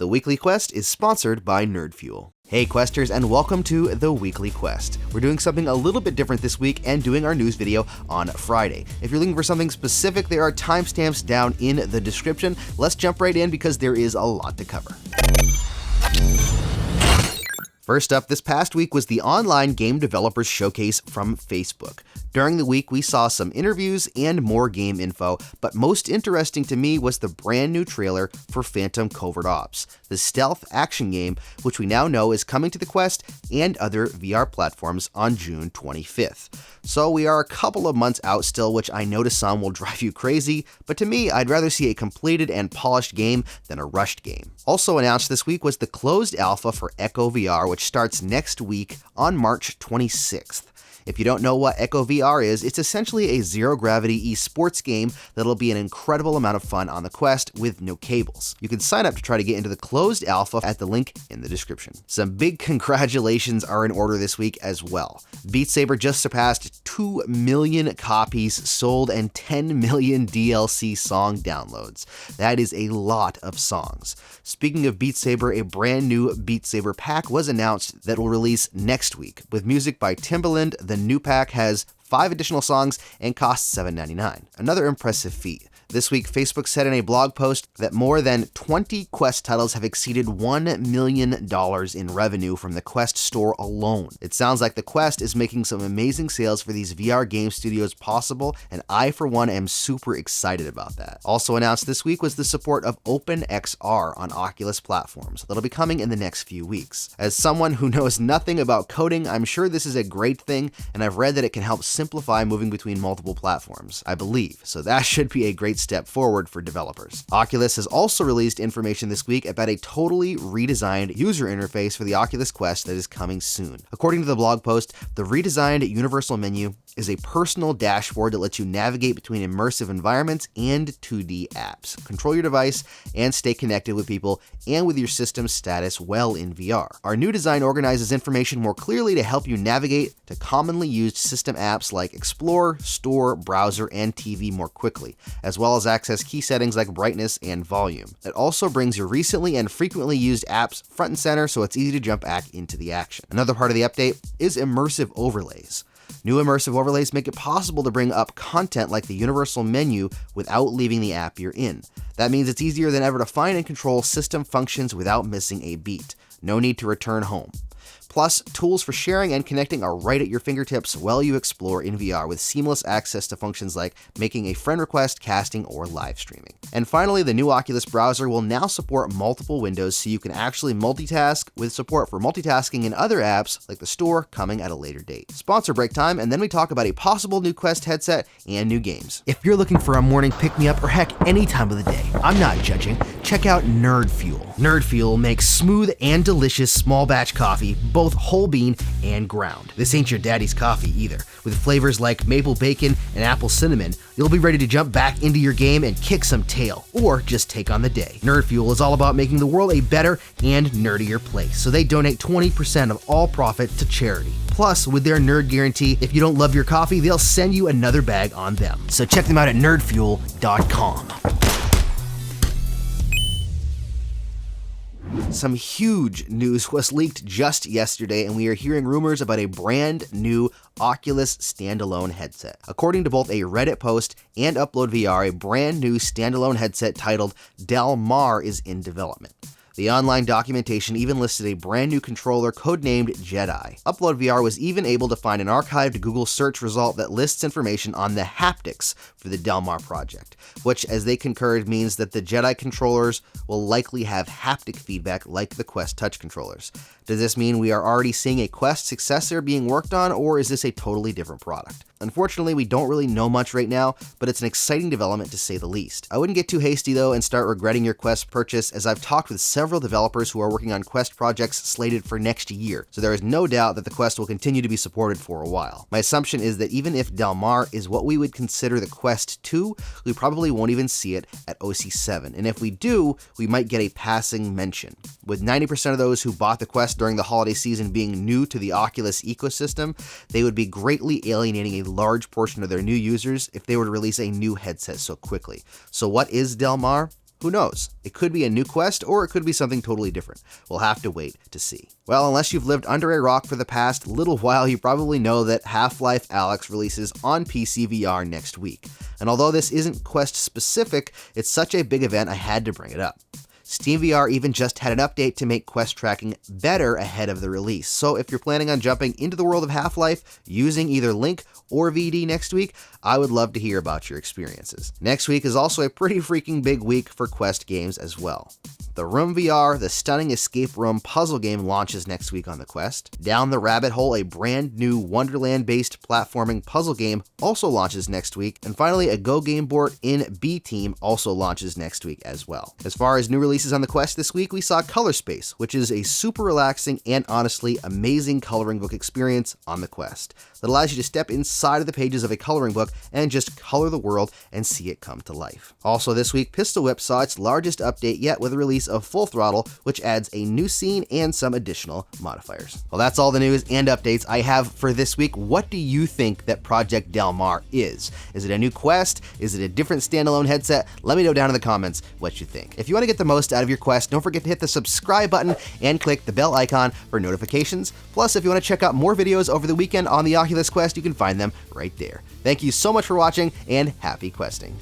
The Weekly Quest is sponsored by Nerd Fuel. Hey Questers, and welcome to The Weekly Quest. We're doing something a little bit different this week and doing our news video on Friday. If you're looking for something specific, there are timestamps down in the description. Let's jump right in because there is a lot to cover. First up, this past week was the Online Game Developers Showcase from Facebook. During the week, we saw some interviews and more game info, but most interesting to me was the brand new trailer for Phantom Covert Ops, the stealth action game, which we now know is coming to the Quest and other VR platforms on June 25th. So we are a couple of months out still, which I know to some will drive you crazy, but to me, I'd rather see a completed and polished game than a rushed game. Also announced this week was the closed alpha for Echo VR, which starts next week on March 26th. If you don't know what Echo VR is, it's essentially a zero-gravity esports game that'll be an incredible amount of fun on the Quest with no cables. You can sign up to try to get into the closed alpha at the link in the description. Some big congratulations are in order this week as well. Beat Saber just surpassed 2 million copies sold and 10 million DLC song downloads. That is a lot of songs. Speaking of Beat Saber, a brand new Beat Saber pack was announced that will release next week with music by Timbaland. The new pack has 5 additional songs and costs $7.99. Another impressive feat. This week, Facebook said in a blog post that more than 20 Quest titles have exceeded $1 million in revenue from the Quest store alone. It sounds like the Quest is making some amazing sales for these VR game studios possible, and I, for one, am super excited about that. Also announced this week was the support of OpenXR on Oculus platforms that'll be coming in the next few weeks. As someone who knows nothing about coding, I'm sure this is a great thing, and I've read that it can help simplify moving between multiple platforms, I believe, so that should be a great step forward for developers. Oculus has also released information this week about a totally redesigned user interface for the Oculus Quest that is coming soon. According to the blog post, the redesigned universal menu is a personal dashboard that lets you navigate between immersive environments and 2D apps, control your device, and stay connected with people and with your system's status well in VR. Our new design organizes information more clearly to help you navigate to commonly used system apps like Explore, Store, Browser, and TV more quickly, as well as access key settings like brightness and volume. It also brings your recently and frequently used apps front and center so it's easy to jump back into the action. Another part of the update is immersive overlays. New immersive overlays make it possible to bring up content like the universal menu without leaving the app you're in. That means it's easier than ever to find and control system functions without missing a beat. No need to return home. Plus, tools for sharing and connecting are right at your fingertips while you explore in VR with seamless access to functions like making a friend request, casting, or live streaming. And finally, the new Oculus browser will now support multiple windows so you can actually multitask, with support for multitasking in other apps like the store coming at a later date. Sponsor break time, and then we talk about a possible new Quest headset and new games. If you're looking for a morning pick-me-up or heck any time of the day, I'm not judging, check out Nerd Fuel. Nerd Fuel makes smooth and delicious small batch coffee, both whole bean and ground. This ain't your daddy's coffee either. With flavors like maple bacon and apple cinnamon, you'll be ready to jump back into your game and kick some tail, or just take on the day. Nerd Fuel is all about making the world a better and nerdier place, so they donate 20% of all profit to charity. Plus, with their nerd guarantee, if you don't love your coffee, they'll send you another bag on them. So check them out at nerdfuel.com. Some huge news was leaked just yesterday, and we are hearing rumors about a brand new Oculus standalone headset. According to both a Reddit post and Upload VR, a brand new standalone headset titled Del Mar is in development. The online documentation even listed a brand new controller codenamed Jedi. Upload VR was even able to find an archived Google search result that lists information on the haptics for the Del Mar project, which, as they concurred, means that the Jedi controllers will likely have haptic feedback like the Quest touch controllers. Does this mean we are already seeing a Quest successor being worked on, or is this a totally different product? Unfortunately, we don't really know much right now, but it's an exciting development to say the least. I wouldn't get too hasty though and start regretting your Quest purchase, as I've talked with several developers who are working on Quest projects slated for next year, so there is no doubt that the Quest will continue to be supported for a while. My assumption is that even if Del Mar is what we would consider the Quest 2, we probably won't even see it at OC7, and if we do, we might get a passing mention. With 90% of those who bought the Quest during the holiday season being new to the Oculus ecosystem, they would be greatly alienating a large portion of their new users if they were to release a new headset so quickly. So what is Del Mar? Who knows? It could be a new Quest, or it could be something totally different. We'll have to wait to see. Well, unless you've lived under a rock for the past little while, you probably know that Half-Life Alyx releases on PC VR next week. And although this isn't Quest specific, it's such a big event I had to bring it up. SteamVR even just had an update to make Quest tracking better ahead of the release, so if you're planning on jumping into the world of Half-Life using either Link or VD next week, I would love to hear about your experiences. Next week is also a pretty freaking big week for Quest games as well. The Room VR, the stunning escape room puzzle game, launches next week on the Quest. Down the Rabbit Hole, a brand new Wonderland-based platforming puzzle game, also launches next week. And finally, a Go Game Board in B-Team also launches next week as well. As far as new releases on the Quest this week, we saw Color Space, which is a super relaxing and honestly amazing coloring book experience on the Quest that allows you to step inside of the pages of a coloring book and just color the world and see it come to life. Also this week, Pistol Whip saw its largest update yet with the release of Full Throttle, which adds a new scene and some additional modifiers. Well, that's all the news and updates I have for this week. What do you think that Project Del Mar is? Is it a new Quest? Is it a different standalone headset? Let me know down in the comments what you think. If you want to get the most out of your Quest, don't forget to hit the subscribe button and click the bell icon for notifications. Plus, if you want to check out more videos over the weekend on the Oculus Quest, you can find them right there. Thank you so much for watching, and happy questing.